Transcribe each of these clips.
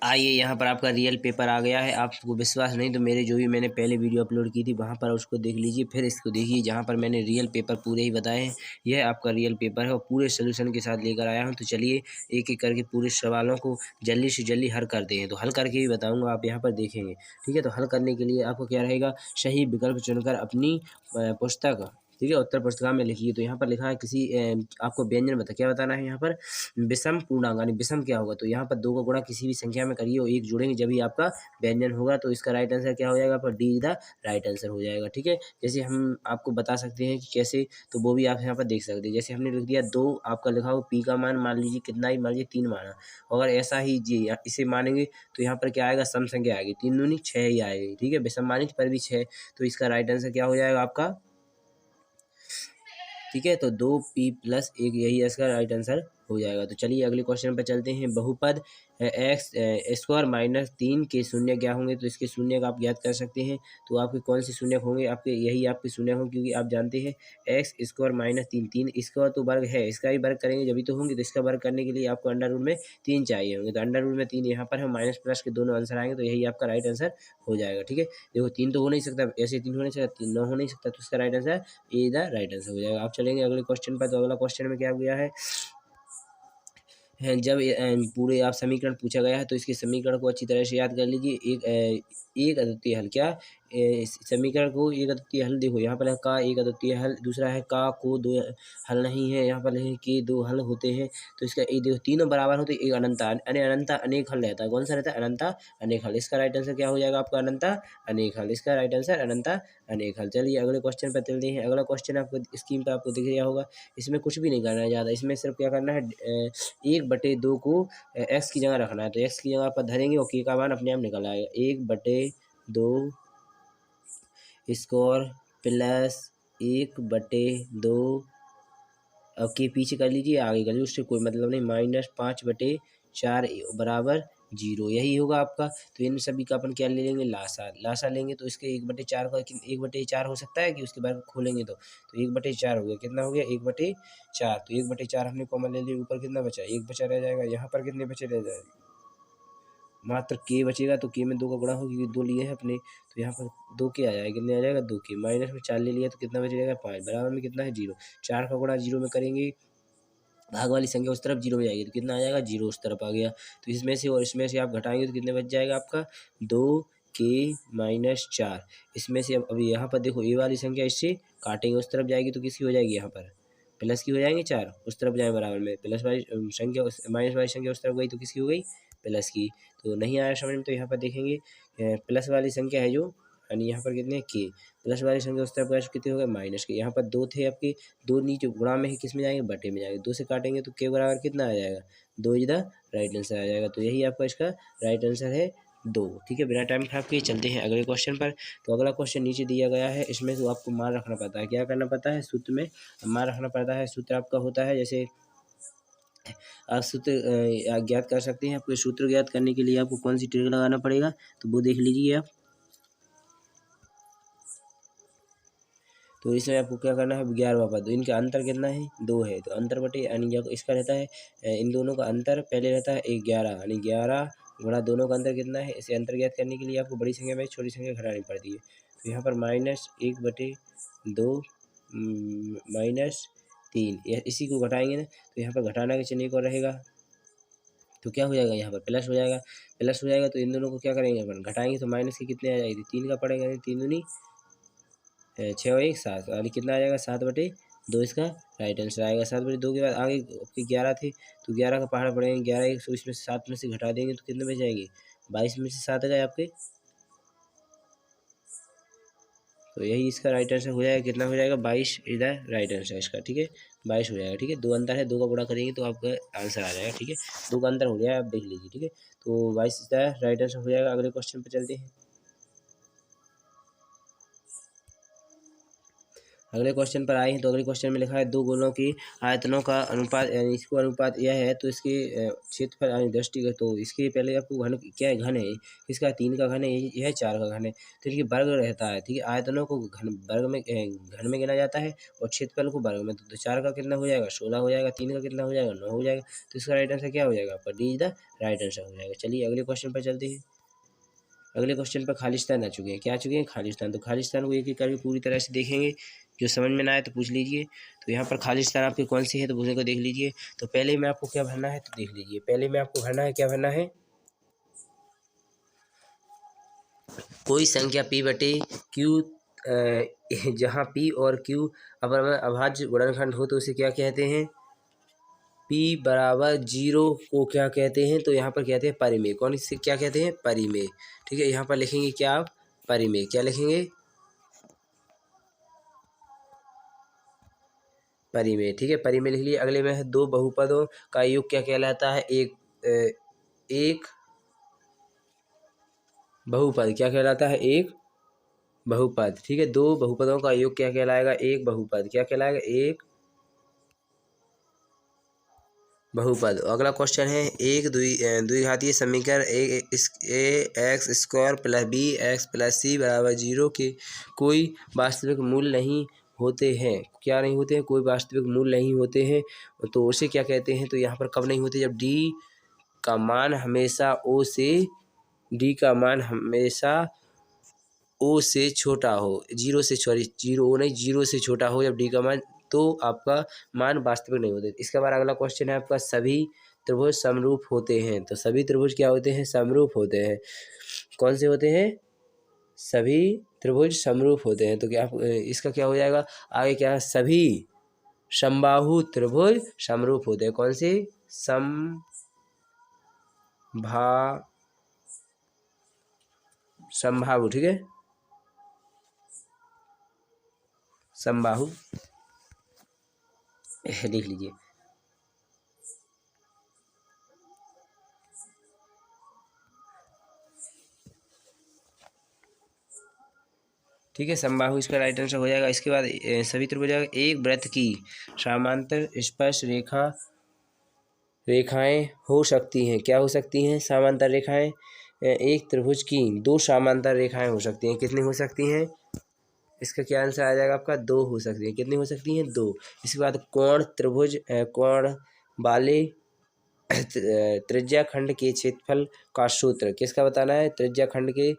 आइए यहाँ पर आपका रियल पेपर आ गया है। आपको विश्वास नहीं तो मेरे जो भी मैंने पहले वीडियो अपलोड की थी वहाँ पर उसको देख लीजिए, फिर इसको देखिए जहाँ पर मैंने रियल पेपर पूरे ही बताए हैं। यह आपका रियल पेपर है और पूरे सोल्यूशन के साथ लेकर आया हूँ। तो चलिए एक एक करके पूरे सवालों को जल्दी से जल्दी हल करते हैं। तो हल करके भी बताऊँगा, आप यहाँ पर देखेंगे। ठीक है, तो हल करने के लिए आपको क्या रहेगा, सही विकल्प चुनकर अपनी पुस्तक, ठीक है, उत्तर पुस्तिका में लिखिए। तो यहाँ पर लिखा है किसी आपको व्यंजन क्या बताना है यहाँ पर, विषम पूर्णांक यानी विषम क्या होगा, तो यहाँ पर 2 का गुणा किसी भी संख्या में करिए और 1 जोड़ेंगे जब ही आपका व्यंजन होगा। तो इसका राइट आंसर क्या हो जाएगा, आपका डी द राइट आंसर हो जाएगा। ठीक है, जैसे हम आपको बता सकते हैं कि कैसे, तो वो भी आप यहाँ पर देख सकते हैं। जैसे हमने लिख दिया 2, आपका लिखा हो पी का मान मान लीजिए कितना ही, मान लीजिए 3 माना। अगर ऐसा ही जी इसे मानेंगे तो यहाँ पर क्या आएगा, सम संख्या आएगी, 3 दूनी 6 ही आएगी। ठीक है, विषम मानी पर भी 6, तो इसका राइट आंसर क्या हो जाएगा आपका, ठीक है, तो 2p + 1 यही इसका राइट आंसर हो जाएगा। तो चलिए अगले क्वेश्चन पर चलते हैं। बहुपद एक्स स्क्वायर माइनस 3 के शून्य क्या होंगे, तो इसके शून्य का आप ज्ञात कर सकते हैं। तो आपके कौन से शून्य होंगे, आपके यही आपके शून्य होंगे, क्योंकि आप जानते हैं एक्स स्क्वायर माइनस 3, 3 इसका तो वर्ग है, इसका ही वर्ग करेंगे जब ही तो होंगे। तो इसका वर्ग करने के लिए आपको अंडर रूट में 3 चाहिए होंगे। तो अंडर रूट में 3 यहाँ पर है, माइनस प्लस के दोनों आंसर आएंगे, तो यही आपका राइट आंसर हो जाएगा। ठीक है, देखो 3 तो हो नहीं सकता, ऐसे 3 हो नहीं सकता, 3 9 हो नहीं सकता, तो इसका right answer A the right answer हो जाएगा। आप चलेंगे अगले क्वेश्चन पर। तो अगला क्वेश्चन में क्या हो गया है, जब पूरे आप समीकरण पूछा गया है तो इसके समीकरण को अच्छी तरह से याद कर लीजिए। एक अद्वितीय हल, क्या समीकरण को एक अद्वितीय हल, देखो यहाँ पर है का एक अद्वितीय हल, दूसरा है का को दो हल नहीं है, यहाँ पर है के 2 हल होते हैं। तो इसका एक देखो तीनों बराबर होते, एक अनंता अनंता अनेक हल रहता है। कौन सा रहता है, अनंता अनेक हल। इसका राइट आंसर क्या हो जाएगा आपका, अनंता अनेक हल। इसका राइट आंसर अनंता अनेक हल। चलिए अगले क्वेश्चन पर चलते हैं। अगला क्वेश्चन आपको स्क्रीन पर आपको दिख रहा होगा। इसमें कुछ भी नहीं करना है ज़्यादा, इसमें सिर्फ क्या करना है, 1/2 को एक्स की जगह रखना है। तो एक्स की जगह पर धरेंगे और के का मान अपने आप निकल आएगा, 1/2 स्क्वायर प्लस 1/2, अब के पीछे कर लीजिए, आगे कर लीजिए, उससे कोई मतलब नहीं, -5/4 बराबर 0 यही होगा आपका। तो इन सभी का अपन क्या ले लेंगे, लासा लासा लेंगे। तो इसके 1/4 का 1/4 हो सकता है कि उसके बाद खोलेंगे तो 1/4 हो गया, कितना हो गया 1/4। तो 1/4 हमने कॉमन ले लिया, ऊपर कितना बचा, 1 बचा रह जाएगा। यहाँ पर कितने बचे रह जाएगा, मात्र के बचेगा। तो के में 2 का गुणा हो, क्योंकि 2 लिए हैं अपने, तो यहाँ पर 2 के आ जाएगा, कितने आ जाएगा 2 के, माइनस में 4 ले लिया तो कितना बच जाएगा 5, बराबर में कितना है 0। 4 का गुणा 0 में करेंगे, भाग वाली संख्या उस तरफ 0 में जाएगी, तो कितना आ जाएगा 0 उस तरफ आ गया। तो इसमें से और इसमें से आप घटाएंगे तो कितने बच जाएगा आपका 2 के -4। इसमें से अब अभी यहाँ पर देखो ए वाली संख्या इससे काटेंगे, उस तरफ जाएगी तो किसकी हो जाएगी, यहाँ पर प्लस की हो जाएंगे 4, उस तरफ जाए बराबर में, प्लस वाली संख्या माइनस वाली संख्या उस तरफ गई तो किसकी हो गई, प्लस की। तो नहीं आया समझ में, तो यहाँ पर देखेंगे प्लस वाली संख्या है जो, यानी यहाँ पर कितने के, प्लस वाली संख्या उस तरफ गए कितने हो गए माइनस के। यहाँ पर 2 थे आपके, 2 नीचे गुणा में ही किस में जाएंगे, बटे में जाएंगे, 2 से काटेंगे तो के बराबर कितना आ जाएगा 2 इज द राइट आंसर आ जाएगा। तो यही आपका इसका राइट आंसर है 2। ठीक है, बिना टाइम खराब किए चलते हैं अगले क्वेश्चन पर। तो अगला क्वेश्चन नीचे दिया गया है, इसमें तो आपको मान रखना पड़ता है, क्या करना पड़ता है, सूत्र में मान रखना पड़ता है। सूत्र आपका होता है, जैसे आप सूत्र ज्ञात कर सकते हैं। आपको सूत्र ज्ञात करने के लिए आपको कौन सी ट्रिक लगाना पड़ेगा, तो वो देख लीजिए आप। तो इसमें आपको क्या करना है, 11वां पद, इनका अंतर कितना है 2 है, तो अंतर बटे यानी जब इसका रहता है इन दोनों का अंतर पहले रहता है 11, यानी 11 गुणा दोनों का अंतर कितना है। इसे अंतर ज्ञात करने के लिए आपको बड़ी संख्या में छोटी संख्या घटानी पड़ती है। तो यहाँ पर -1/2 -3 इसी को घटाएंगे ना, तो यहाँ पर घटाना का चिन्ह एक और रहेगा, तो क्या हो जाएगा, यहाँ पर प्लस हो जाएगा। प्लस हो जाएगा तो इन दोनों को क्या करेंगे अपन, घटाएंगे तो माइनस के कितने आ जाएगी, 3 का पड़ेगा, 3 दूनी 6 और 1 7, यानी कितना आ जाएगा 7/2 इसका राइट आंसर आएगा। 7/2 के बाद आगे आपके 11 थे, तो 11 का पहाड़ पड़ेंगे, 11 100, इसमें से 7 में से घटा देंगे तो कितने बच जाएंगे 22 में से 7 गए आपके। तो यही इसका राइट आंसर हो जाएगा, कितना हो जाएगा 22 इज द राइट आंसर इसका। ठीक है, 22 हो जाएगा। ठीक है, 2 अंतर है, 2 का गुणा करेंगे तो आपका आंसर आ जाएगा। ठीक है, 2 का अंतर हो जाएगा, आप देख लीजिए। ठीक है, तो 22 इज द राइट आंसर हो जाएगा। अगले क्वेश्चन पर चलते हैं। अगले क्वेश्चन पर आए हैं तो अगले क्वेश्चन में लिखा है दो गोलों की आयतनों का अनुपात यानी इसको अनुपात यह है तो इसके क्षेत्रफल यानी दृष्टिगत तो इसके पहले आपको घन क्या है, घन है इसका 3 का घन है, यह 4 का घन है तो इनकी वर्ग रहता है। ठीक है, आयतनों को घन वर्ग में घन में गिना जाता है और क्षेत्रफल को वर्ग में। तो 4 का कितना हो जाएगा 16 हो जाएगा, 3 का कितना हो जाएगा 9 हो जाएगा। तो इसका राइट आंसर क्या हो जाएगा आपका D is the right answer हो जाएगा। चलिए अगले क्वेश्चन पर चलते हैं। अगले क्वेश्चन पर खालिस्तान आ चुके हैं, क्या आ चुके हैं खालिस्तान। तो खालिस्तान को एक एक करके पूरी तरह से देखेंगे, जो समझ में ना आए तो पूछ लीजिए। तो यहाँ पर खालिस्तान आपके कौन सी है तो पूछने को देख लीजिए। तो पहले में आपको क्या भरना है तो देख लीजिए, पहले में आपको भरना है क्या भरना है, कोई संख्या p बटे q जहाँ p और q अभाज्य गुणनखंड हो तो उसे क्या कहते हैं, p बराबर 0 को क्या कहते हैं तो यहाँ पर कहते हैं परिमेय। कौन से क्या कहते हैं परिमेय। ठीक है, यहाँ पर लिखेंगे क्या आप परिमेय, क्या लिखेंगे परिमेय। ठीक है, परिमेय लिख लिए। अगले में है दो बहुपदों का योग क्या कहलाता है, एक बहुपद क्या कहलाता है, एक बहुपद। ठीक है, दो बहुपदों का योग क्या कहलाएगा, एक बहुपद। क्या कहलाएगा, एक बहुपद। अगला क्वेश्चन है एक द्विघातीय समीकरण A X square plus B X plus C बराबर 0 के कोई वास्तविक मूल नहीं होते हैं। क्या नहीं होते हैं, कोई वास्तविक मूल नहीं होते हैं तो उसे क्या कहते हैं। तो यहाँ पर कब नहीं होते, जब डी का मान हमेशा ओ से डी का मान हमेशा ओ से छोटा हो, 0 से जीरो से छोटा हो जब डी का मान, तो आपका मान वास्तविक नहीं होते। इसके बाद अगला क्वेश्चन है आपका सभी त्रिभुज समरूप होते हैं। तो सभी त्रिभुज क्या होते हैं, समरूप होते हैं। कौन से होते हैं, सभी त्रिभुज समरूप होते हैं। तो क्या इसका क्या हो जाएगा आगे, क्या सभी समबाहु त्रिभुज समरूप होते हैं। कौन से समबाहु, ठीक है समबाहु लिख लीजिए। ठीक है, समबाहु इसका राइट आंसर हो जाएगा। इसके बाद सभी त्रिभुज एक वृत्त की समांतर स्पर्श रेखाएं हो सकती हैं। क्या हो सकती हैं, समांतर रेखाएं। एक त्रिभुज की दो समांतर रेखाएं हो सकती हैं। कितनी हो सकती हैं, इसका क्या आंसर आ जाएगा आपका, दो हो सकती है। कितनी हो सकती हैं, दो। इसके बाद कोण त्रिभुज कोण वाले त्रिज्या खंड के क्षेत्रफल का सूत्र किसका बताना है, त्रिज्या खंड के।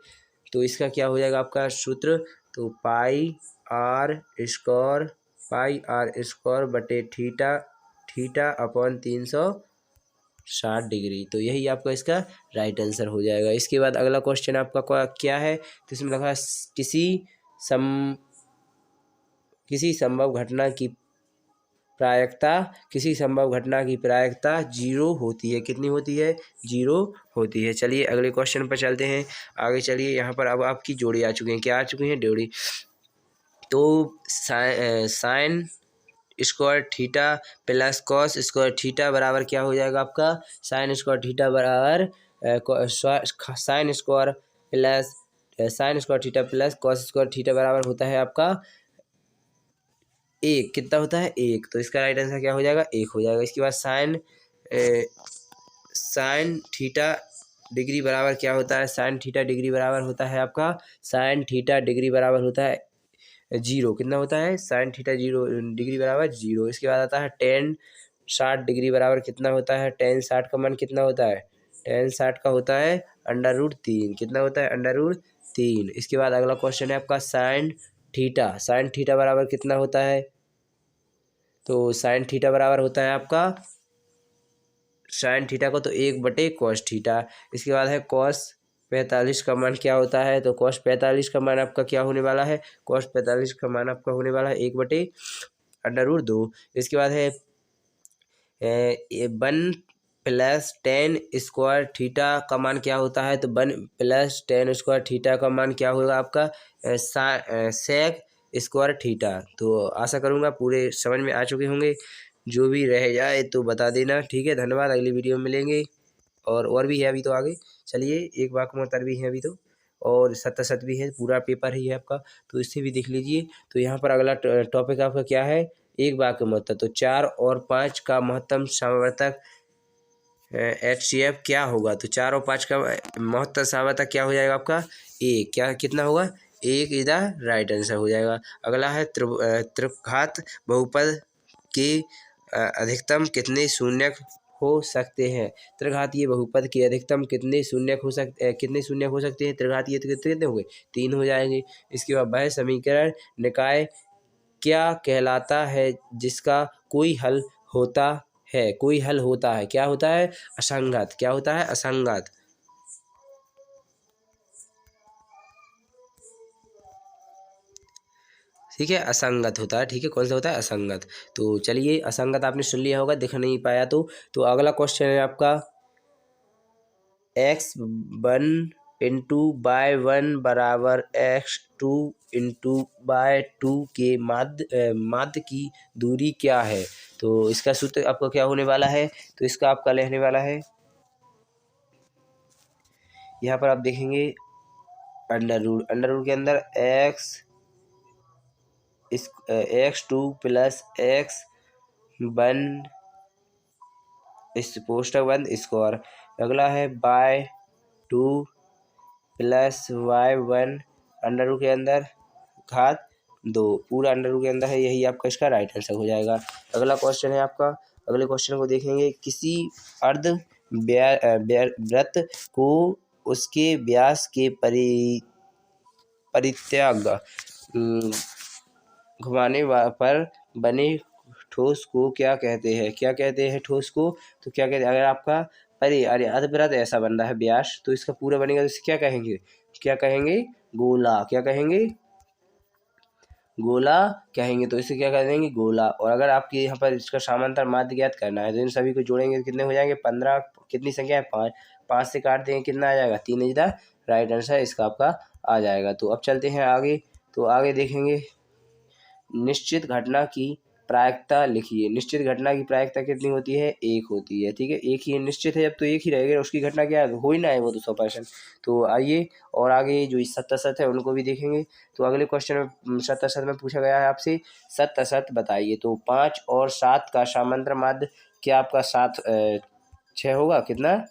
तो इसका क्या हो जाएगा आपका सूत्र, तो पाई आर स्क्वायर बटे थीटा अपॉन 360 डिग्री। तो यही आपका इसका राइट आंसर हो जाएगा। इसके बाद अगला क्वेश्चन आपका क्या है, तो इसमें लिखा है किसी संभव घटना की प्रायिकता 0 होती है। कितनी होती है, 0 होती है। चलिए अगले क्वेश्चन पर चलते हैं, आगे चलिए। यहाँ पर अब आपकी जोड़ी आ चुकी है, क्या आ चुकी है, जोड़ी। तो sine square theta plus cos square theta बराबर क्या हो जाएगा आपका, साइन स्क्वायर थीटा बराबर sine square theta plus cos square theta बराबर होता है आपका एक। कितना होता है, एक। तो इसका राइट आंसर क्या हो जाएगा, एक हो जाएगा। इसके बाद साइन थीटा डिग्री बराबर क्या होता है, साइन थीटा डिग्री बराबर होता है आपका, साइन थीटा डिग्री बराबर होता है 0। कितना होता है, साइन थीटा 0 डिग्री बराबर 0। इसके बाद आता है टेन 60 डिग्री बराबर कितना होता है, टेन 60 का मान कितना होता है, टेन 60 का होता है √3। कितना होता है, √3। इसके बाद अगला क्वेश्चन है आपका साइन थीटा बराबर कितना होता है, तो साइन थीटा बराबर होता है आपका, साइन थीटा को तो 1/cos थीटा। इसके बाद है cos 45 का मान क्या होता है, तो cos 45 का मान आपका क्या होने वाला है, cos 45 का मान आपका होने वाला है 1/√2। इसके बाद है 1 + tan स्क्वायर थीटा का मान क्या होता है, तो 1 + tan स्क्वायर थीटा का मान क्या होगा आपका, sec स्क्वायर थीटा। तो आशा करूँगा पूरे समझ में आ चुके होंगे, जो भी रह जाए तो बता देना। ठीक है, धन्यवाद। अगली वीडियो में मिलेंगे और भी है अभी तो आगे। चलिए एक बार और भी है अभी तो। और शत भी है, पूरा पेपर ही है आपका, तो इससे भी देख लीजिए। तो यहाँ पर अगला टॉपिक आपका क्या है, एक वाक्य महत्व। तो 4 और 5 का महत्तम समावर्तक HCF क्या होगा। तो 4 और 5 का महत्तम समावर्तक क्या हो जाएगा आपका, एक। क्या कितना होगा, एक इज द राइट आंसर हो जाएगा। अगला है त्रिघात बहुपद के अधिकतम कितने शून्यक हो सकते हैं। त्रिघातीय बहुपद के अधिकतम कितने शून्यक हो सकते हैं। त्रिघातीय तो कितने हो गए, 3 हो जाएंगे। इसके बाद वह समीकरण निकाय क्या कहलाता है जिसका कोई हल होता है। क्या होता है, असंगत। क्या होता है, असंगत। ठीक है, असंगत होता है। ठीक है, कौन सा होता है, असंगत। तो चलिए, असंगत आपने सुन लिया होगा, दिख नहीं पाया तो अगला क्वेश्चन है आपका x1 इंटू बाय 1 बराबर x2 इंटू बाय 2 के माध्य की दूरी क्या है। तो इसका सूत्र आपका क्या होने वाला है, तो इसका आपका लेने वाला है, यहाँ पर आप देखेंगे अंडर रूट के अंदर x2 प्लस x1 इस पोस्टर बंद स्क्वायर। अगला है bye 2 plus y1 under root के अंदर घात 2, पूरा अंडर रूट के अंदर है, यही आपका इसका राइट आंसर हो जाएगा। अगला क्वेश्चन है आपका, अगले क्वेश्चन को देखेंगे। किसी अर्ध वृत्त को उसके व्यास के परित्याग घुमाने पर बने ठोस को क्या कहते हैं। क्या कहते हैं ठोस को, तो क्या कहते हैं, अगर आपका अर्धवृत्त ऐसा बन रहा है व्यास, तो इसका पूरा बनेगा तो इसे क्या कहेंगे, गोला। क्या कहेंगे, गोला कहेंगे। तो इसे क्या कर देंगे, गोला। और अगर आपके यहाँ पर इसका समांतर माध्य ज्ञात करना है, तो इन सभी को जोड़ेंगे तो कितने हो जाएंगे, 15। कितनी संख्या है, 5। 5 से काट देंगे, कितना आ जाएगा, 3 इज द राइट आंसर इसका आपका आ जाएगा। तो अब चलते हैं आगे। तो आगे देखेंगे, निश्चित घटना की प्रायिकता लिखिए। निश्चित घटना की प्रायिकता कितनी होती है, 1 होती है। ठीक है, एक ही निश्चित है, जब तो एक ही रहेगा, उसकी घटना क्या है, हो ही ना है वो तो 100%। तो आइए और आगे जो सत्य असत है उनको भी देखेंगे। तो अगले क्वेश्चन में सत्य असत में पूछा गया है आपसे, सत्य असत बताइए। तो 5 और 7 का समांतर माध्य क्या आपका 6 होगा, कितना,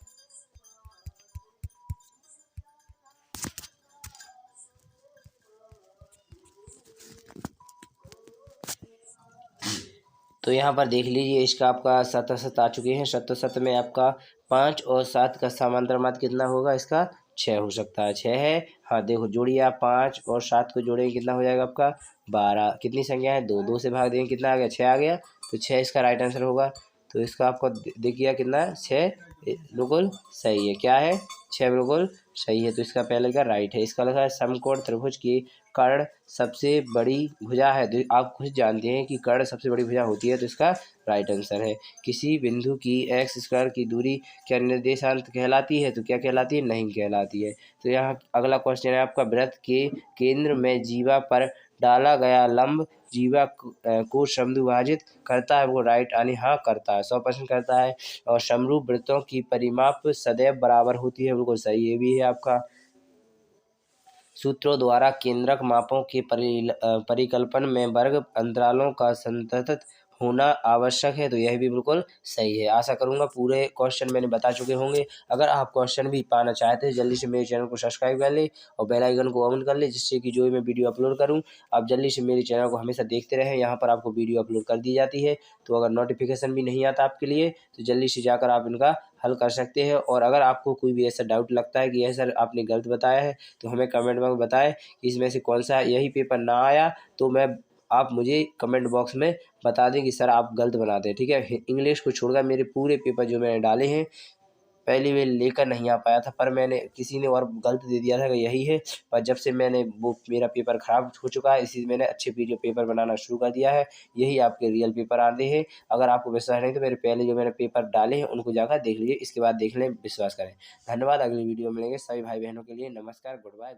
तो यहाँ पर देख लीजिए, इसका आपका सत आ चुके हैं। सत में आपका 5 और 7 का समांतर माध्य कितना होगा, इसका 6 हो सकता है। 6 है, हाँ देखो जोड़िए आप, 5 और 7 को जोड़ेंगे कितना हो जाएगा आपका 12। कितनी संख्या है, 2। 2 से भाग देंगे कितना आ गया, 6 आ गया। तो 6 इसका राइट आंसर होगा। तो इसका आपको देखिए कितना, 6 बिल्कुल सही है। क्या है, 6 बिल्कुल सही है। तो इसका पहले का राइट है। इसका लगा है समकोण त्रिभुज की कर्ण सबसे बड़ी भुजा है। तो आप खुद जानते हैं कि कर्ण सबसे बड़ी भुजा होती है, तो इसका राइट आंसर है। किसी बिंदु की एक्स स्क्वायर की दूरी क्या निर्देशांक कहलाती है, तो क्या कहलाती है, नहीं कहलाती है। तो यहाँ अगला क्वेश्चन है आपका, वृत्त के केंद्र में जीवा पर डाला गया लंब जीवा को समद्विभाजित करता है, वो राइट यानी हाँ करता है, 100% करता है। और समरूप वृत्तों की परिमाप सदैव बराबर होती है, बिल्कुल सही ये भी है आपका। सूत्रों द्वारा केंद्रक मापों के परिकल्पन में वर्ग अंतरालों का संतत होना आवश्यक है, तो यह भी बिल्कुल सही है। आशा करूंगा पूरे क्वेश्चन मैंने बता चुके होंगे। अगर आप क्वेश्चन भी पाना चाहते हैं, जल्दी से मेरे चैनल को सब्सक्राइब कर ले और बेल आइकन को ऑन कर ले, जिससे कि जो भी मैं वीडियो अपलोड करूं, आप जल्दी से मेरे चैनल को हमेशा देखते रहें। यहाँ पर आपको वीडियो अपलोड कर दी जाती है, तो अगर नोटिफिकेशन भी नहीं आता आपके लिए, तो जल्दी से जाकर आप इनका हल कर सकते हैं। और अगर आपको कोई भी ऐसा डाउट लगता है कि यह सर आपने गलत बताया है, तो हमें कमेंट में बताएं कि इसमें से कौन सा यही पेपर ना आया, तो आप मुझे कमेंट बॉक्स में बता दें कि सर आप गलत बनाते हैं। ठीक है, इंग्लिश को छोड़कर मेरे पूरे पेपर जो मैंने डाले हैं, पहली बार लेकर नहीं आ पाया था, पर मैंने किसी ने और गलत दे दिया था कि यही है। पर जब से मैंने वो मेरा पेपर ख़राब हो चुका है, इसी मैंने अच्छे पेपर बनाना शुरू कर दिया है। यही आपके रियल पेपर आते हैं। अगर आपको विश्वास नहीं तो मेरे पहले जो मैंने पेपर डाले हैं उनको जाकर देख लीजिए, इसके बाद देख लें, विश्वास करें। धन्यवाद, अगली वीडियो में मिलेंगे। सभी भाई बहनों के लिए नमस्कार, गुड बाय।